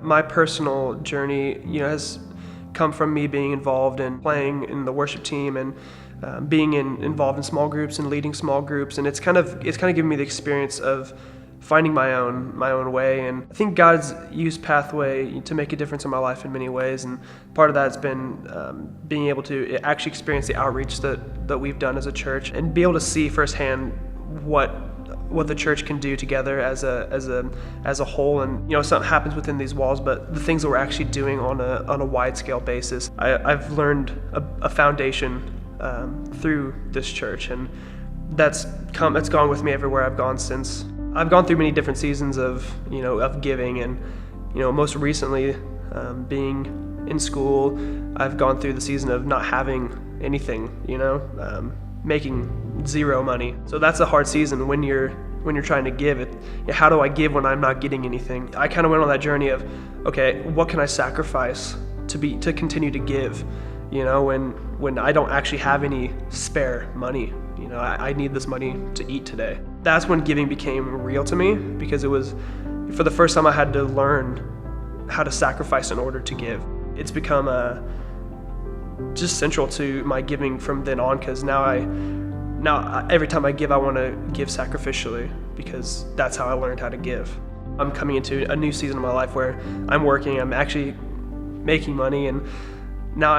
My personal journey, has come from me being involved in playing in the worship team and being involved in small groups and leading small groups, and it's kind of given me the experience of finding my own way. And I think God's used Pathway to make a difference in my life in many ways, and part of that's been being able to actually experience the outreach that we've done as a church and be able to see firsthand what the church can do together as a whole. And something happens within these walls, but the things that we're actually doing on a wide scale basis, I've learned a foundation through this church, and that's gone with me everywhere I've gone since. I've gone through many different seasons of giving, and most recently being in school, I've gone through the season of not having anything, making zero money. So that's a hard season when you're trying to give it. How do I give when I'm not getting anything? I kind of went on that journey of, okay, what can I sacrifice to continue to give? When I don't actually have any spare money. I need this money to eat today. That's when giving became real to me, because it was, for the first time, I had to learn how to sacrifice in order to give. It's become just central to my giving from then on, because now every time I give, I want to give sacrificially, because that's how I learned how to give. I'm coming into a new season of my life where I'm working, I'm actually making money, and now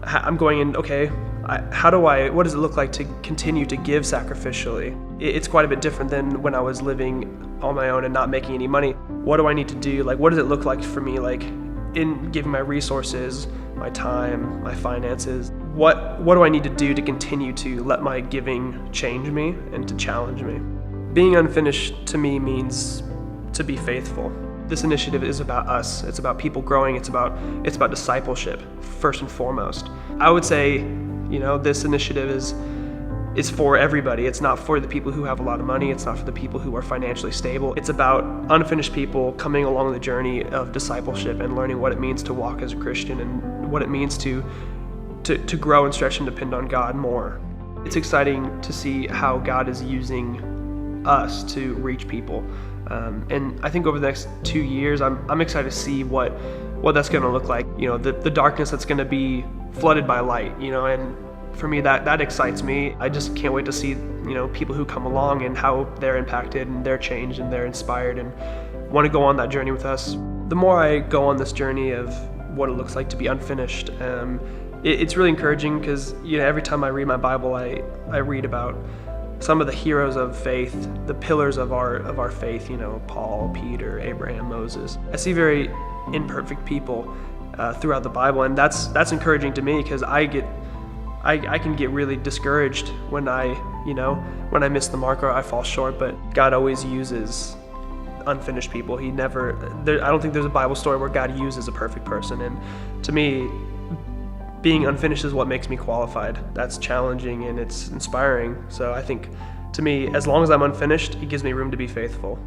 I'm going in, okay, what does it look like to continue to give sacrificially? It's quite a bit different than when I was living on my own and not making any money. What do I need to do? What does it look like for me, in giving my resources, my time, my finances? What do I need to do to continue to let my giving change me and to challenge me? Being unfinished to me means to be faithful. This initiative is about us. It's about people growing. It's about discipleship first and foremost. I would say, this initiative is for everybody. It's not for the people who have a lot of money. It's not for the people who are financially stable. It's about unfinished people coming along the journey of discipleship and learning what it means to walk as a Christian and what it means to grow and stretch and depend on God more. It's exciting to see how God is using us to reach people. And I think over the next 2 years, I'm excited to see what that's going to look like. The darkness that's going to be flooded by light. And for me, that excites me. I just can't wait to see people who come along and how they're impacted and they're changed and they're inspired and want to go on that journey with us. The more I go on this journey of what it looks like to be unfinished, it's really encouraging, because every time I read my Bible, I read about some of the heroes of faith, the pillars of our faith, Paul, Peter, Abraham, Moses. I see very imperfect people throughout the Bible, and that's encouraging to me, because I can get really discouraged when I miss the mark or I fall short, but God always uses unfinished people. I don't think there's a Bible story where God uses a perfect person, and to me, being unfinished is what makes me qualified. That's challenging and it's inspiring. So I think, to me, as long as I'm unfinished, it gives me room to be faithful.